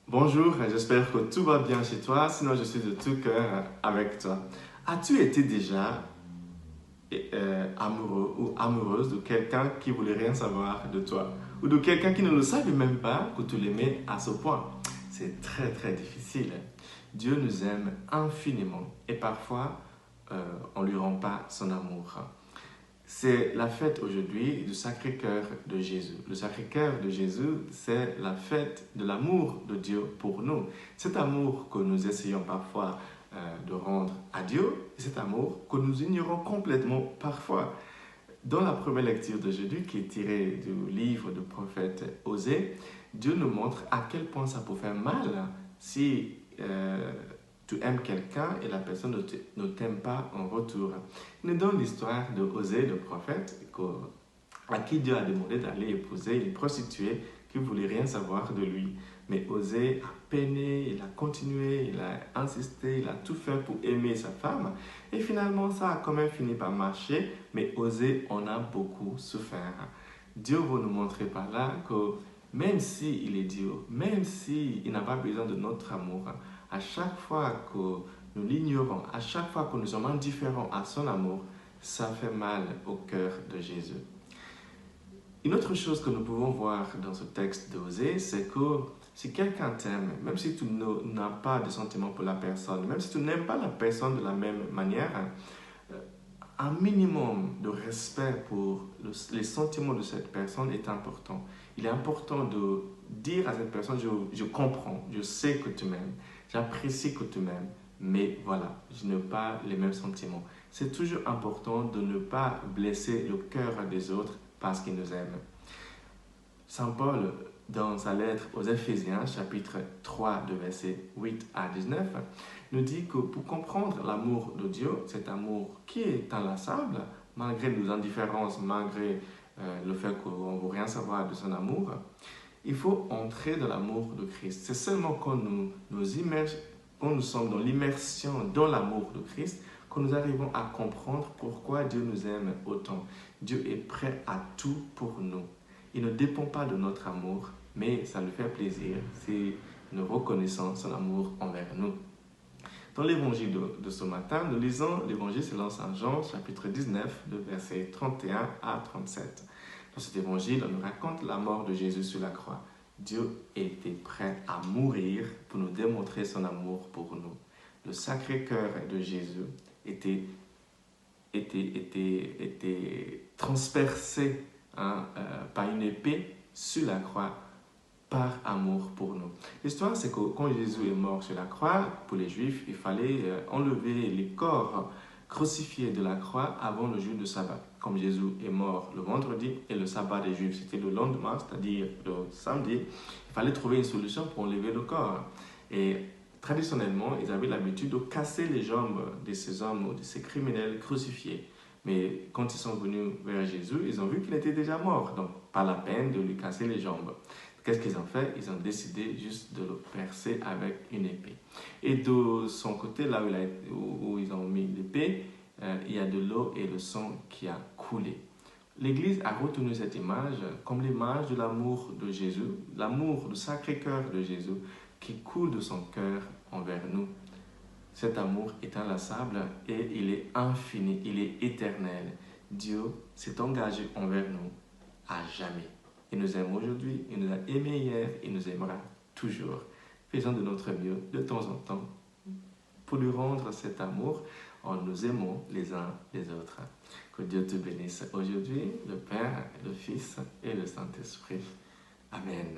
Bonjour, j'espère que tout va bien chez toi, sinon je suis de tout cœur avec toi. As-tu été déjà amoureux ou amoureuse de quelqu'un qui voulait rien savoir de toi ou de quelqu'un qui ne le savait même pas que tu l'aimais à ce point? C'est très très difficile. Dieu nous aime infiniment et parfois on ne lui rend pas son amour. C'est la fête aujourd'hui du Sacré-Cœur de Jésus. Le Sacré-Cœur de Jésus, c'est la fête de l'amour de Dieu pour nous. Cet amour que nous essayons parfois de rendre à Dieu, et cet amour que nous ignorons complètement parfois. Dans la première lecture d'aujourd'hui, qui est tirée du livre du prophète Osée, Dieu nous montre à quel point ça peut faire mal si tu aimes quelqu'un et la personne ne t'aime pas en retour. Il nous donne l'histoire de Osée, le prophète, à qui Dieu a demandé d'aller épouser une prostituée qui ne voulait rien savoir de lui. Mais Osée a peiné, il a continué, il a insisté, il a tout fait pour aimer sa femme. Et finalement, ça a quand même fini par marcher, mais Osée en a beaucoup souffert. Dieu veut nous montrer par là que même s'il est Dieu, même s'il n'a pas besoin de notre amour, à chaque fois que nous l'ignorons, à chaque fois que nous sommes indifférents à son amour, ça fait mal au cœur de Jésus. Une autre chose que nous pouvons voir dans ce texte d'Osée, c'est que si quelqu'un t'aime, même si tu n'as pas de sentiments pour la personne, même si tu n'aimes pas la personne de la même manière, un minimum de respect pour les sentiments de cette personne est important. Il est important de dire à cette personne, je comprends, je sais que tu m'aimes, j'apprécie que tu m'aimes, mais voilà, je n'ai pas les mêmes sentiments. C'est toujours important de ne pas blesser le cœur des autres parce qu'ils nous aiment. Saint Paul, dans sa lettre aux Éphésiens, chapitre 3, de versets 8 à 19, nous dit que pour comprendre l'amour de Dieu, cet amour qui est inlassable, malgré nos indifférences, malgré le fait qu'on ne veut rien savoir de son amour, il faut entrer dans l'amour de Christ. C'est seulement quand nous sommes dans l'immersion dans l'amour de Christ que nous arrivons à comprendre pourquoi Dieu nous aime autant. Dieu est prêt à tout pour nous. Il ne dépend pas de notre amour, mais ça lui fait plaisir si nous reconnaissons son amour envers nous. Dans l'évangile de ce matin, nous lisons l'évangile selon Saint Jean, chapitre 19, de versets 31 à 37. Dans cet évangile, on nous raconte la mort de Jésus sur la croix. Dieu était prêt à mourir pour nous démontrer son amour pour nous. Le Sacré-Cœur de Jésus était transpercé par une épée sur la croix par amour pour nous. L'histoire, c'est que quand Jésus est mort sur la croix, pour les Juifs, il fallait enlever les corps crucifiés de la croix avant le jour de sabbat. Comme Jésus est mort le vendredi et le sabbat des Juifs, c'était le lendemain, c'est-à-dire le samedi, il fallait trouver une solution pour enlever le corps. Et traditionnellement, ils avaient l'habitude de casser les jambes de ces hommes ou de ces criminels crucifiés. Mais quand ils sont venus vers Jésus, ils ont vu qu'il était déjà mort, donc pas la peine de lui casser les jambes. Qu'est-ce qu'ils ont fait? Ils ont décidé juste de le percer avec une épée. Et de son côté, là où ils ont mis l'épée, il y a de l'eau et le sang qui a coulé. L'Église a retenu cette image comme l'image de l'amour de Jésus, l'amour du Sacré-Cœur de Jésus qui coule de son cœur envers nous. Cet amour est inlassable et il est infini, il est éternel. Dieu s'est engagé envers nous à jamais. Il nous aime aujourd'hui, il nous a aimés hier, il nous aimera toujours. Faisons de notre mieux de temps en temps pour lui rendre cet amour en nous aimant les uns les autres. Que Dieu te bénisse aujourd'hui, le Père, le Fils et le Saint-Esprit. Amen.